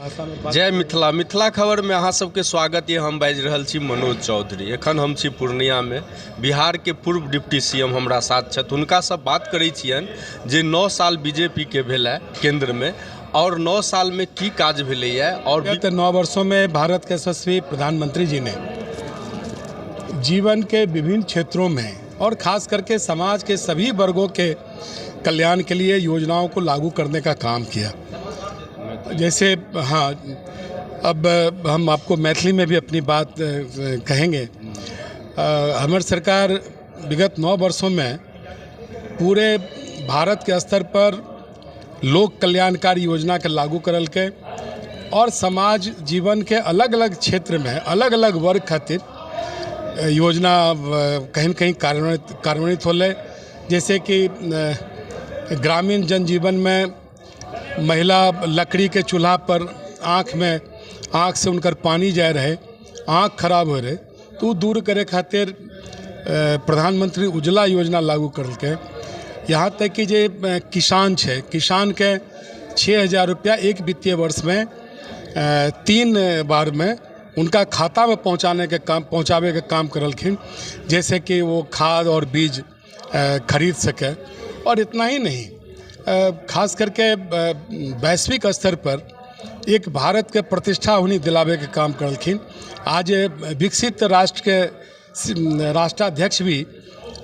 जय मिथिला। मिथिला खबर में अहाँ सबके स्वागत ये। हम बाजि रहल छी मनोज चौधरी। एखन हम छी पूर्णिया में। बिहार के पूर्व डिप्टी सीएम हमरा साथ छथि। हुनका सब बात करै छियनि जे 9 साल बीजेपी के भेलै केंद्र में और 9 साल में की काज भेलैया। और गत 9 वर्षों में भारत के यशस्वी प्रधानमंत्री जी ने जीवन के विभिन्न क्षेत्रों में और खास करके समाज के सभी वर्गों के कल्याण के लिए योजनाओं को लागू करने का काम किया। जैसे हाँ, अब हम आपको मैथिली में भी अपनी बात कहेंगे। हमारी सरकार विगत 9 वर्षों में पूरे भारत के स्तर पर लोक कल्याणकारी योजना के लागू करल के और समाज जीवन के अलग अलग क्षेत्र में अलग अलग वर्ग खातिर योजना कहीं न कहीं कार्यान्वित होले। जैसे कि ग्रामीण जनजीवन में महिला लकड़ी के चूल्हा पर आँख से उनकर पानी जाए रहे, आँख खराब हो रहे, तो दूर करे खातिर प्रधानमंत्री उज्ज्वला योजना लागू करलकै। यहाँ तक कि जे किसान है, किसान के 6,000 रुपया एक वित्तीय वर्ष में 3 बार में उनका खाता में पहुँचावे के काम करलखिन, जैसे कि वो खाद और बीज खरीद सके। और इतना ही नहीं, खास करके वैश्विक स्तर पर एक भारत के प्रतिष्ठा उन्हीं दिलावे के काम करलखिन। आज विकसित राष्ट्र के राष्ट्राध्यक्ष भी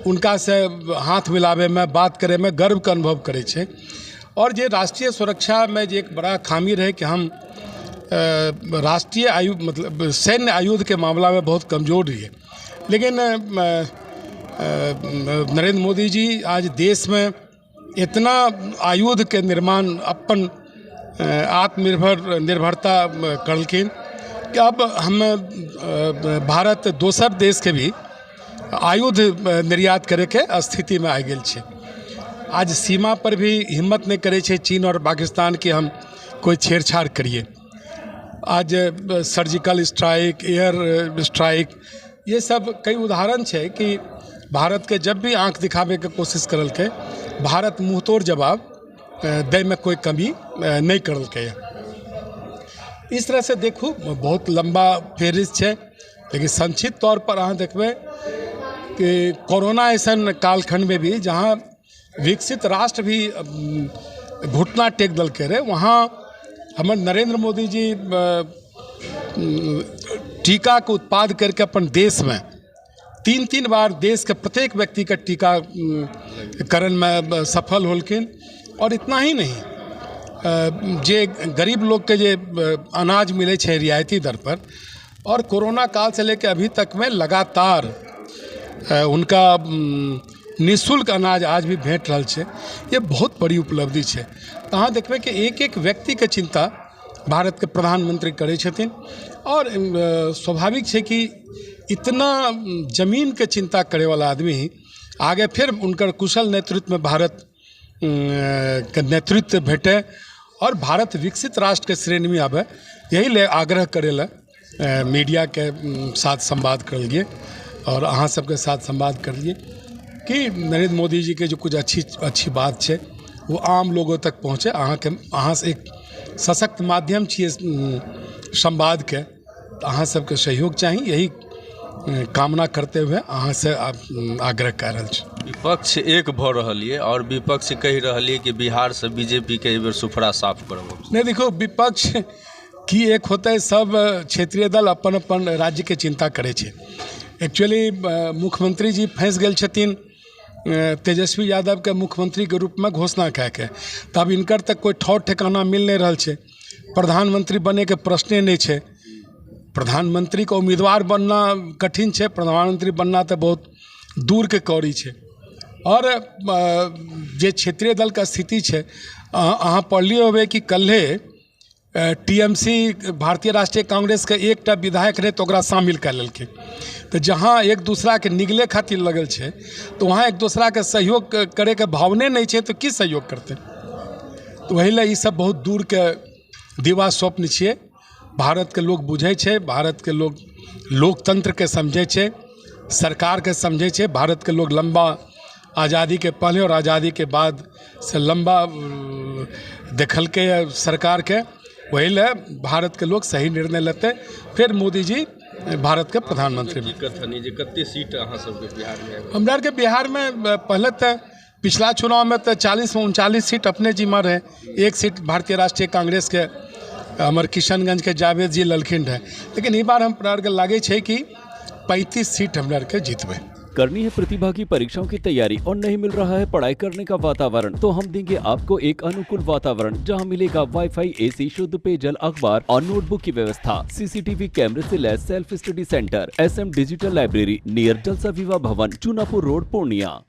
उनका से हाथ मिलावे में, बात करे में गर्व का अनुभव करे छे। और ये राष्ट्रीय सुरक्षा में जो एक बड़ा खामी रहे कि हम राष्ट्रीय मतलब सैन्य आयुध के मामला में बहुत कमज़ोर रही। लेकिन नरेंद्र मोदी जी आज देश में इतना आयुध के निर्माण अपन निर्भरता करलखिन कि अब हम भारत दोसर देश के भी आयुध निर्यात करे के स्थिति में आ गेल छे। आज सीमा पर भी हिम्मत नहीं करे छे चीन और पाकिस्तान की हम कोई छेड़छाड़ करिए। आज सर्जिकल स्ट्राइक, एयर स्ट्राइक, ये सब कई उदाहरण छे कि भारत के जब भी आंख दिखावे के कोशिश करल के भारत मुँहतोड़ जवाब दे में कोई कमी नहीं करल के। इस तरह से देखू बहुत लंबा फेरिस्त है, लेकिन संक्षिप्त तौर पर अहाँ देखबे कि कोरोना ऐसन कालखंड में भी जहाँ विकसित राष्ट्र भी घुटना टेक दल के रहे, वहाँ हमारे नरेंद्र मोदी जी टीका के उत्पाद करके अपन देश में 3 बार देश के प्रत्येक व्यक्ति का टीकाकरण में सफल होलखिन। और इतना ही नहीं, जे गरीब लोग के जे अनाज मिले छे रियायती दर पर, और कोरोना काल से लेकर अभी तक में लगातार उनका निःशुल्क अनाज आज भी भेट रहल छे। ये बहुत बड़ी उपलब्धि छे। अहाँ देखबे कि एक व्यक्ति के चिंता भारत के प्रधानमंत्री करे छथिन। और स्वाभाविक है कि इतना जमीन के चिंता करे वाला आदमी आगे फिर उनकर कुशल नेतृत्व में भारत के नेतृत्व भेटे और भारत विकसित राष्ट्र के श्रेणी में आवे। यही ले आग्रह करेला मीडिया के साथ संवाद कर लिए और अहाँ सबके साथ संवाद कर लिए कि नरेंद्र मोदी जी के जो कुछ अच्छी बात है वो आम लोगों तक पहुँचे। अहाँ से एक सशक्त माध्यम छिए संवाद के, अहाँ सबके सहयोग चाहिए। यही कामना करते हुए अहाँ से आग्रह कर रहल छी। विपक्ष एक भ रहल है और विपक्ष कही रहल है कि बिहार से बीजेपी के बेर सुफरा साफ करब। नहीं, देखो विपक्ष की एक होता है, सब क्षेत्रीय दल अपन अपन राज्य के चिंता करे छे। एक्चुअली मुख्यमंत्री जी फंस गए छथिन तेजस्वी यादव के मुख्यमंत्री के रूप में घोषणा कह के, तब इनकर तक कोई ठौर ठिकाना मिल नहीं रहा है। प्रधानमंत्री बने के प्रश्ने नहीं है। प्रधानमंत्री को उम्मीदवार बनना कठिन है, प्रधानमंत्री बनना तो बहुत दूर के कौड़ी है। और जे क्षेत्रीय दल का स्थिति है, अहाँ पढ़लिए होबे कि कल्हे टीएमसी भारतीय राष्ट्रीय कांग्रेस के एकटा विधायक रहे तो ओकरा शामिल कर लेलकै। तो जहाँ एक दूसरा के निगले खातिर लगल है, तो वहाँ एक दूसरा के सहयोग करे के भावने नहीं है, तो की सहयोग करते। तो वही ले सब बहुत दूर के दिवा स्वप्न छे। भारत के लोग बुझे छे, भारत के लोग लोकतंत्र के समझे छे, सरकार के समझे छे। भारत के लोग लंबा आज़ादी के पहले और आज़ादी के बाद से लंबा देखल के सरकार के, वही ले भारत के लोग सही निर्णय लेते, फिर मोदी जी भारत के प्रधानमंत्री की कथनी जे कते सीट अहाँ सबके बिहार में है? हमरा के बिहार में पहले तो पिछला चुनाव में तो 40 में 39 सीट अपने जिम्मा रहे, 1 सीट भारतीय राष्ट्रीय कांग्रेस के हमारे किशनगंज के जावेद जी ललखिन है, लेकिन इस बार हमरा के लागे छे कि 35 सीट हमरा के जीतबे। करनी है प्रतिभा की परीक्षाओं की तैयारी और नहीं मिल रहा है पढ़ाई करने का वातावरण, तो हम देंगे आपको एक अनुकूल वातावरण जहां मिलेगा वाईफाई, एसी, शुद्ध पेयजल, अखबार और नोटबुक की व्यवस्था, सीसीटीवी कैमरे से लैस self study centre, SM digital library near Jalsa Vivah भवन, चूनापुर रोड, पूर्णिया।